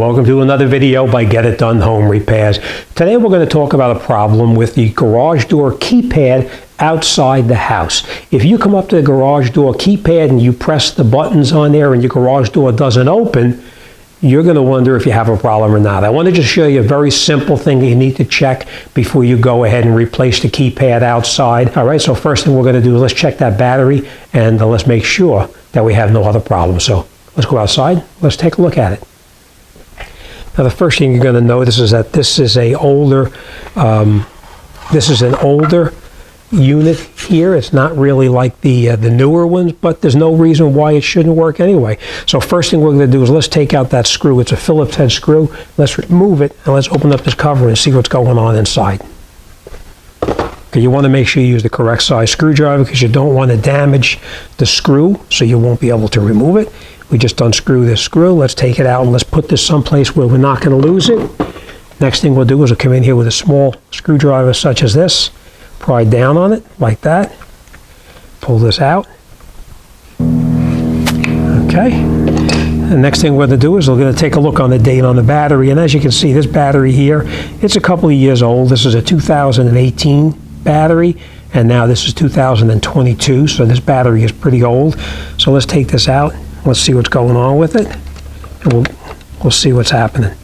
welcome to another video by Get It Done Home Repairs. Today we're going to talk about a problem with the garage door keypad outside the house. If you come up to the garage door keypad and you press the buttons on there and your garage door doesn't open, you're going to wonder if you have a problem or not. I want to just show you a very simple thing that you need to check before you go ahead and replace the keypad outside. All right, so first thing we're going to do is let's check that battery and let's make sure that we have no other problems. So let's go outside. Let's take a look at it. Now, the first thing you're going to notice is that this is an older unit here. It's not really like the newer ones, but there's no reason why it shouldn't work anyway. So first thing we're going to do is let's take out that screw. It's a Phillips head screw. Let's remove it and let's open up this cover and see what's going on inside. Okay, you want to make sure you use the correct size screwdriver because you don't want to damage the screw, so you won't be able to remove it. We just unscrew this screw. Let's take it out and let's put this someplace where we're not going to lose it. Next thing we'll do is we'll come in here with a small screwdriver such as this. Pry down on it like that. Pull this out. Okay. The next thing we're going to do is we're going to take a look on the date on the battery. And as you can see, this battery here, it's a couple of years old. This is a 2018 battery. And now this is 2022. So this battery is pretty old. So let's take this out. Let's see what's going on with it. And we'll see what's happening.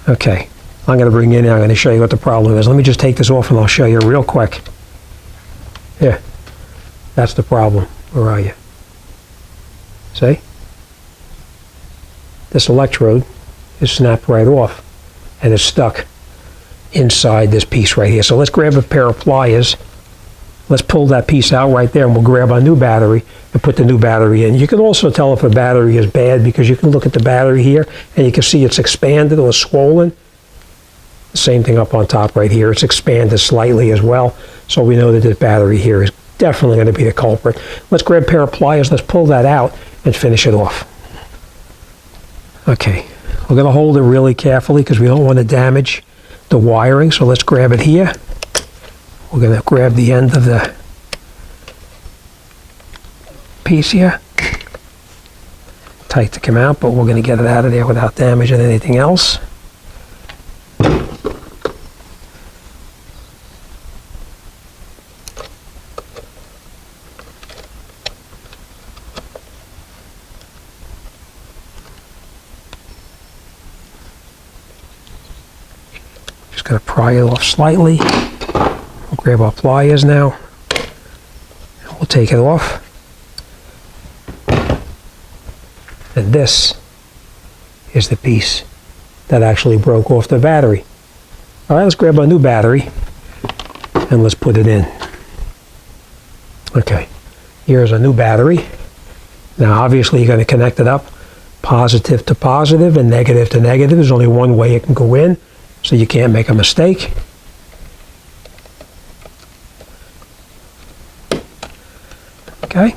Okay. I'm going to bring in, I'm going to show you what the problem is. Let me just take this off and I'll show you real quick. Here, that's the problem. Where are you? See? This electrode is snapped right off and it's stuck inside this piece right here. So let's grab a pair of pliers. Let's pull that piece out right there and we'll grab our new battery and put the new battery in. You can also tell if a battery is bad because you can look at the battery here and you can see it's expanded or swollen. Same thing up on top right here. It's expanded slightly as well. So we know that this battery here is definitely going to be the culprit. Let's grab a pair of pliers. Let's pull that out and finish it off. Okay. We're going to hold it really carefully because we don't want to damage the wiring. So let's grab it here. We're going to grab the end of the piece here. Tight to come out, but we're going to get it out of there without damaging anything else. Just going to pry it off slightly. We'll grab our pliers now. And we'll take it off. And this is the piece that actually broke off the battery. All right, let's grab our new battery and let's put it in. Okay, here's a new battery. Now obviously you're going to connect it up positive to positive and negative to negative. There's only one way it can go in, so you can't make a mistake. Okay.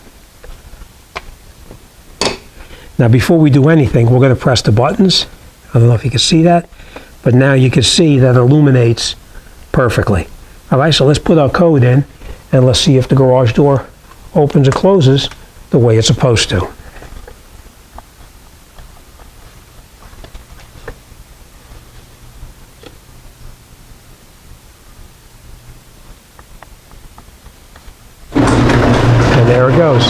Now before we do anything, we're going to press the buttons. I don't know if you can see that, but now you can see that it illuminates perfectly. All right, so let's put our code in and let's see if the garage door opens and closes the way it's supposed to. And there it goes.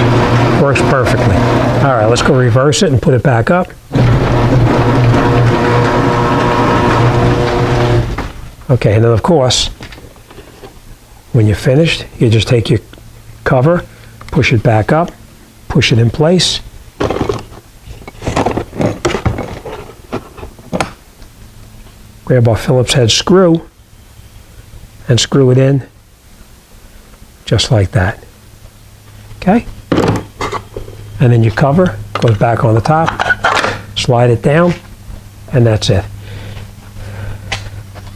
Works perfectly. All right, let's go reverse it and put it back up. Okay, and then of course, when you're finished, you just take your cover, push it back up, push it in place. Grab our Phillips head screw and screw it in just like that. Okay? And then your cover goes back on the top, slide it down, and that's it.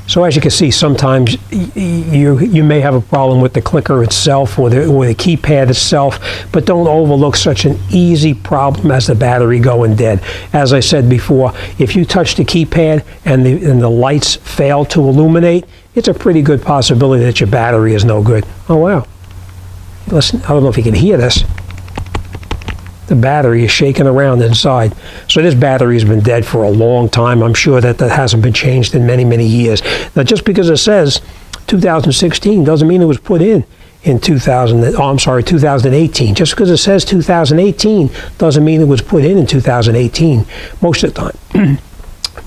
So as you can see, sometimes you may have a problem with the clicker itself or the keypad itself, but don't overlook such an easy problem as the battery going dead. As I said before, if you touch the keypad and the lights fail to illuminate, it's a pretty good possibility that your battery is no good. Oh wow. Listen, I don't know if you can hear this. the battery is shaking around inside. So this battery has been dead for a long time. I'm sure that hasn't been changed in many, many years. Now, just because it says 2016 doesn't mean it was put in 2018. Just because it says 2018 doesn't mean it was put in 2018 most of the time.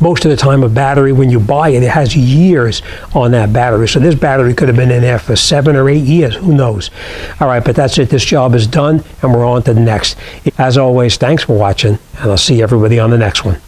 Most of the time, a battery, when you buy it, it has years on that battery. So this battery could have been in there for 7 or 8 years. Who knows? All right, but that's it. This job is done, and we're on to the next. As always, thanks for watching, and I'll see everybody on the next one.